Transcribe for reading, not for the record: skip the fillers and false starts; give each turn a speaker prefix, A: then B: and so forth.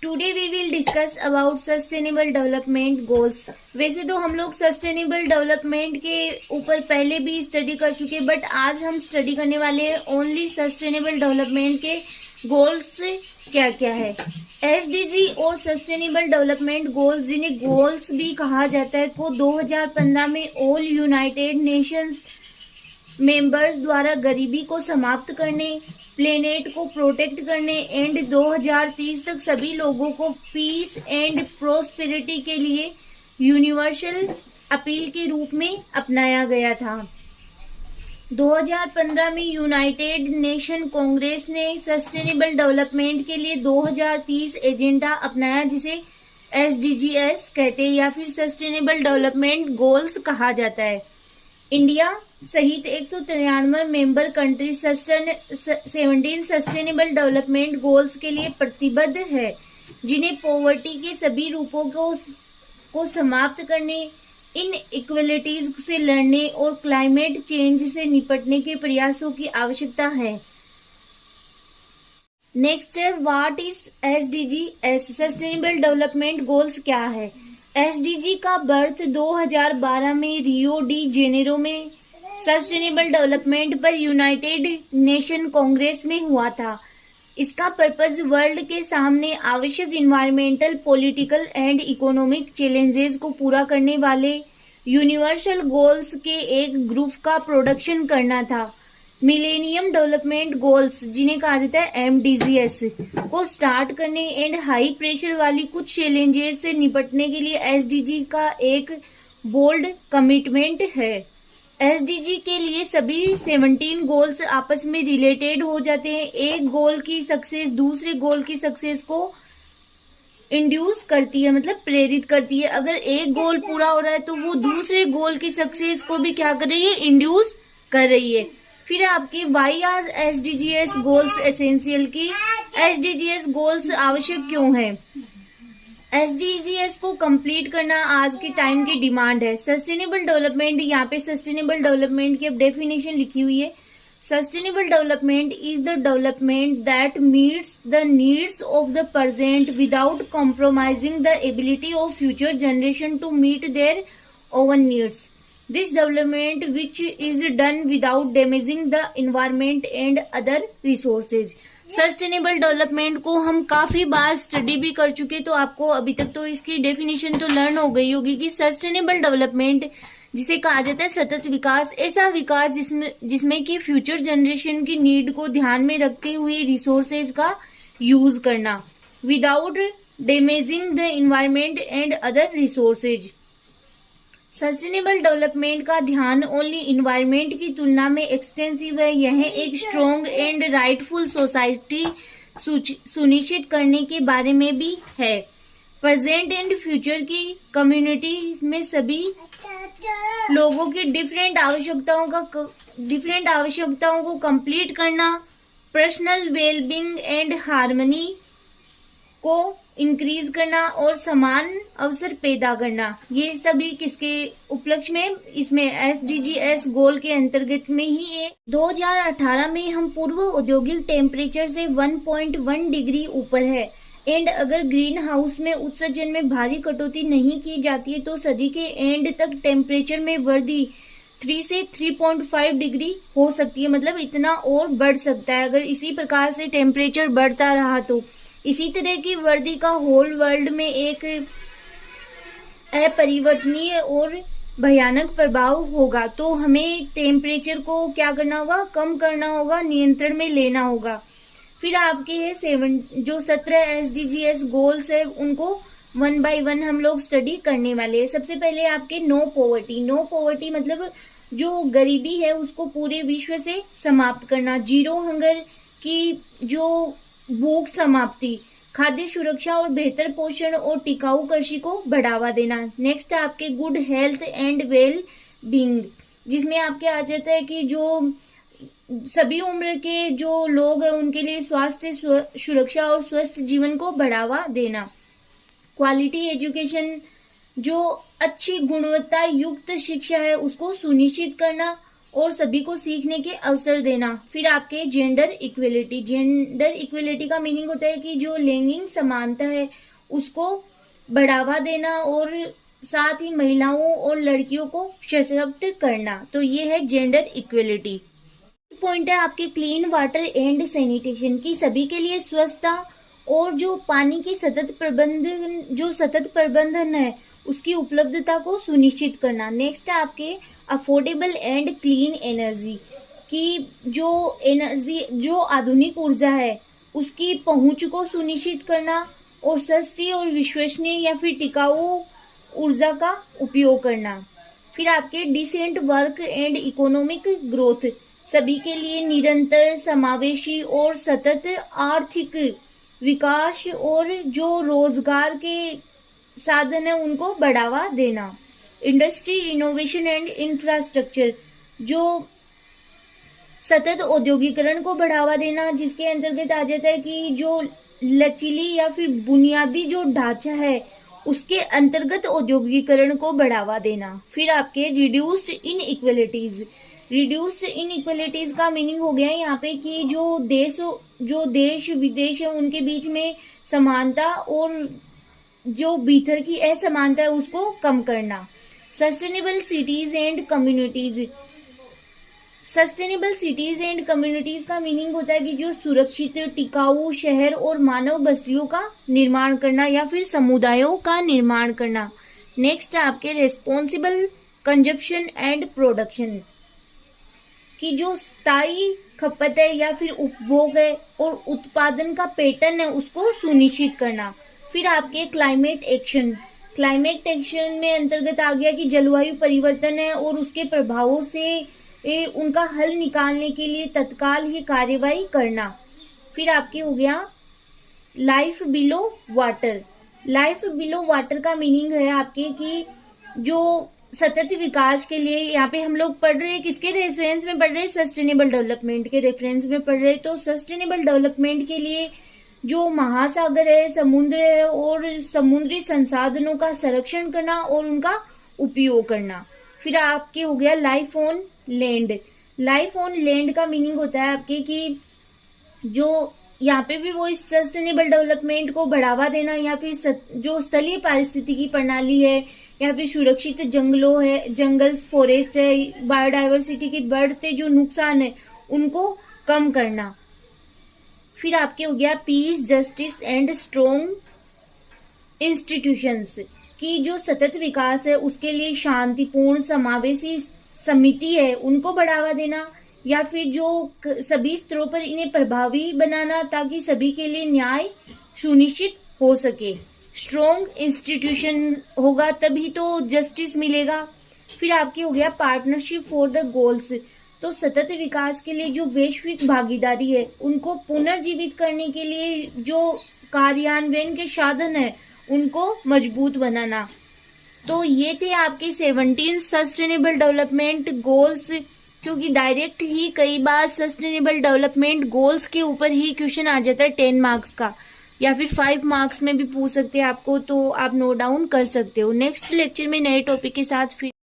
A: Today we will discuss about sustainable development goals. वैसे तो हम लोग सस्टेनेबल डेवलपमेंट के ऊपर पहले भी स्टडी कर चुके, बट आज हम स्टडी करने वाले हैं ओनली सस्टेनेबल डेवलपमेंट के गोल्स क्या क्या है। एसडीजी और सस्टेनेबल डेवलपमेंट गोल्स, जिन्हें गोल्स भी कहा जाता है, को 2015 में ऑल यूनाइटेड नेशंस मेंबर्स द्वारा गरीबी को समाप्त करने, प्लेनेट को प्रोटेक्ट करने एंड 2030 तक सभी लोगों को पीस एंड प्रोस्पेरिटी के लिए यूनिवर्सल अपील के रूप में अपनाया गया था। 2015 में यूनाइटेड नेशन कांग्रेस ने सस्टेनेबल डेवलपमेंट के लिए 2030 एजेंडा अपनाया, जिसे एसडीजीएस कहते हैं या फिर सस्टेनेबल डेवलपमेंट गोल्स कहा जाता है। इंडिया सहित 193 member country 17 sustainable development goals के लिए प्रतिबद्ध है, जिन्हें पॉवर्टी के सभी रूपों को समाप्त करने, इन इक्वलिटीज से लड़ने और क्लाइमेट चेंज से निपटने के प्रयासों की आवश्यकता है। नेक्स्ट है, what is SDG? Sustainable development goals क्या है? एसडीजी का बर्थ 2012 में रियो डी जेनेरो में सस्टेनेबल डेवलपमेंट पर यूनाइटेड नेशन कांग्रेस में हुआ था। इसका पर्पस वर्ल्ड के सामने आवश्यक environmental, political and economic challenges को पूरा करने वाले यूनिवर्सल गोल्स के एक ग्रुप का प्रोडक्शन करना था। मिलेनियम डेवलपमेंट गोल्स, जिन्हें कहा जाता है एमडीजीएस, को स्टार्ट करने एंड हाई प्रेशर वाली कुछ चैलेंजेस से निपटने के लिए एसडीजी का एक बोल्ड कमिटमेंट है। एसडीजी के लिए सभी 17 गोल्स आपस में रिलेटेड हो जाते हैं। एक गोल की सक्सेस दूसरे गोल की सक्सेस को इंड्यूस करती है, मतलब प्रेरित करती है। अगर एक गोल पूरा हो रहा है तो वो दूसरे गोल की सक्सेस को भी क्या कर रही है? इंड्यूस कर रही है। फिर आपकी वाई आर एसडीजीएस गोल्स एसेंशियल, की एसडीजीएस गोल्स आवश्यक क्यों है? एसडीजीएस को कंप्लीट करना आज के टाइम की डिमांड है। सस्टेनेबल डेवलपमेंट, यहाँ पे सस्टेनेबल डेवलपमेंट की अब डेफिनेशन लिखी हुई है। Sustainable development is the development that meets the needs of the present without compromising the ability of future generation to meet their own needs. This development which is done without damaging the environment and other resources। Sustainable development को हम काफी बार study भी कर चुके, तो आपको अभी तक तो इसकी डेफिनेशन तो लर्न हो गई होगी कि सस्टेनेबल डेवलपमेंट, जिसे कहा जाता है सतत विकास, ऐसा विकास जिसमें कि फ्यूचर जनरेशन की नीड को ध्यान में रखते हुए रिसोर्सेज का यूज करना, without damaging the environment and other resources. Sustainable development का ध्यान ओनली इन्वायरमेंट की तुलना में एक्सटेंसिव है। यह एक स्ट्रॉन्ग एंड राइटफुल सोसाइटी सुनिश्चित करने के बारे में भी है। प्रेजेंट एंड फ्यूचर की कम्युनिटी में सभी लोगों की डिफरेंट आवश्यकताओं को कंप्लीट करना, पर्सनल वेलबींग एंड हार्मनी को इंक्रीज करना और समान अवसर पैदा करना, ये सभी किसके उपलक्ष्य में? इसमें एसडीजीएस गोल के अंतर्गत में ही है। 2018 में हम पूर्व औद्योगिक टेम्परेचर से 1.1 डिग्री ऊपर है एंड अगर ग्रीन हाउस में उत्सर्जन में भारी कटौती नहीं की जाती है तो सदी के एंड तक टेम्परेचर में वृद्धि 3 से 3.5 डिग्री हो सकती है। मतलब इतना और बढ़ सकता है अगर इसी प्रकार से टेम्परेचर बढ़ता रहा तो। इसी तरह की वृद्धि का होल वर्ल्ड में एक अपरिवर्तनीय और भयानक प्रभाव होगा। तो हमें टेम्परेचर को क्या करना होगा? कम करना होगा, नियंत्रण में लेना होगा। फिर आपके है 17 एसडीजीएस गोल्स है, उनको 1 बाय 1 हम लोग स्टडी करने वाले हैं। सबसे पहले आपके नो पॉवर्टी। नो पॉवर्टी मतलब जो गरीबी है उसको पूरे विश्व से समाप्त करना। जीरो हंगर की जो भूख समाप्ति, खाद्य सुरक्षा और बेहतर पोषण और टिकाऊ कृषि को बढ़ावा देना। नेक्स्ट आपके good health and well being, जिसमें आपके आ जाता है कि जो सभी उम्र के जो लोग हैं उनके लिए स्वास्थ्य सुरक्षा और स्वस्थ जीवन को बढ़ावा देना। क्वालिटी एजुकेशन, जो अच्छी गुणवत्ता युक्त शिक्षा है उसको सुनिश्चित करना और सभी को सीखने के अवसर देना। फिर आपके जेंडर इक्वलिटी, जेंडर इक्वलिटी का मीनिंग होता है कि जो लैंगिक समानता है उसको बढ़ावा देना और साथ ही महिलाओं और लड़कियों को सशक्त करना। तो ये है जेंडर इक्वलिटी। पॉइंट है आपके क्लीन वाटर एंड सैनिटेशन की सभी के लिए स्वच्छता और जो पानी की सतत प्रबंधन है उसकी उपलब्धता को सुनिश्चित करना। नेक्स्ट है आपके अफोर्डेबल एंड क्लीन एनर्जी की जो आधुनिक ऊर्जा है उसकी पहुंच को सुनिश्चित करना और सस्ती और विश्वसनीय या फिर टिकाऊ ऊर्जा का उपयोग करना। फिर आपके decent work and economic growth सभी के लिए निरंतर समावेशी और सतत आर्थिक विकास और जो रोजगार के साधन है उनको बढ़ावा देना। इंडस्ट्री इनोवेशन एंड इंफ्रास्ट्रक्चर जो सतत औद्योगिकरण को बढ़ावा देना, जिसके अंतर्गत आ जाता है कि जो लचीली या फिर बुनियादी जो ढांचा है उसके अंतर्गत औद्योगिकरण को बढ़ावा देना। फिर आपके रिड्यूस्ड इनइक्वलिटीज का मीनिंग हो गया है यहाँ पे कि जो देश विदेश है उनके बीच में समानता और जो भीतर की असमानता है उसको कम करना। सस्टेनेबल सिटीज एंड कम्युनिटीज का मीनिंग होता है कि जो सुरक्षित टिकाऊ शहर और मानव बस्तियों का निर्माण करना या फिर समुदायों का निर्माण करना। नेक्स्ट आपके रेस्पॉन्सिबल कंजप्शन एंड प्रोडक्शन की जो स्थायी खपत है या फिर उपभोग है और उत्पादन का पैटर्न है उसको सुनिश्चित करना। फिर आपके क्लाइमेट एक्शन में अंतर्गत आ गया कि जलवायु परिवर्तन है और उसके प्रभावों से उनका हल निकालने के लिए तत्काल ही कार्यवाही करना। फिर आपके हो गया लाइफ बिलो वाटर का मीनिंग है आपके कि जो सतत विकास के लिए यहाँ पे हम लोग पढ़ रहे हैं, किसके रेफरेंस में पढ़ रहे हैं, सस्टेनेबल डेवलपमेंट के रेफरेंस में पढ़ रहे हैं। तो सस्टेनेबल डेवलपमेंट के लिए जो महासागर है, समुद्र है और समुद्री संसाधनों का संरक्षण करना और उनका उपयोग करना। फिर आपके हो गया लाइफ ऑन लैंड का मीनिंग होता है आपके कि जो यहाँ पे भी वो इस सस्टेनेबल डेवलपमेंट को बढ़ावा देना या फिर जो स्थलीय पारिस्थितिकी प्रणाली है या फिर सुरक्षित जंगल फॉरेस्ट है, बायोडाइवर्सिटी के बढ़ते जो नुकसान है उनको कम करना। फिर आपके हो गया peace, justice and strong institutions की जो सतत विकास है उसके लिए शांतिपूर्ण समावेशी समिति है उनको बढ़ावा देना या फिर जो सभी स्तरों पर इन्हें प्रभावी बनाना ताकि सभी के लिए न्याय सुनिश्चित हो सके। स्ट्रॉन्ग इंस्टीट्यूशन होगा तभी तो जस्टिस मिलेगा। फिर आपके हो गया पार्टनरशिप फॉर द गोल्स, तो सतत विकास के लिए जो वैश्विक भागीदारी है उनको पुनर्जीवित करने के लिए जो कार्यान्वयन के साधन है उनको मजबूत बनाना। तो ये थे आपके 17 सस्टेनेबल डेवलपमेंट गोल्स, क्योंकि डायरेक्ट ही कई बार सस्टेनेबल डेवलपमेंट गोल्स के ऊपर ही क्वेश्चन आ जाता है 10 मार्क्स का, या फिर 5 मार्क्स में भी पूछ सकते हैं आपको, तो आप नोट डाउन कर सकते हो। नेक्स्ट लेक्चर में नए टॉपिक के साथ फिर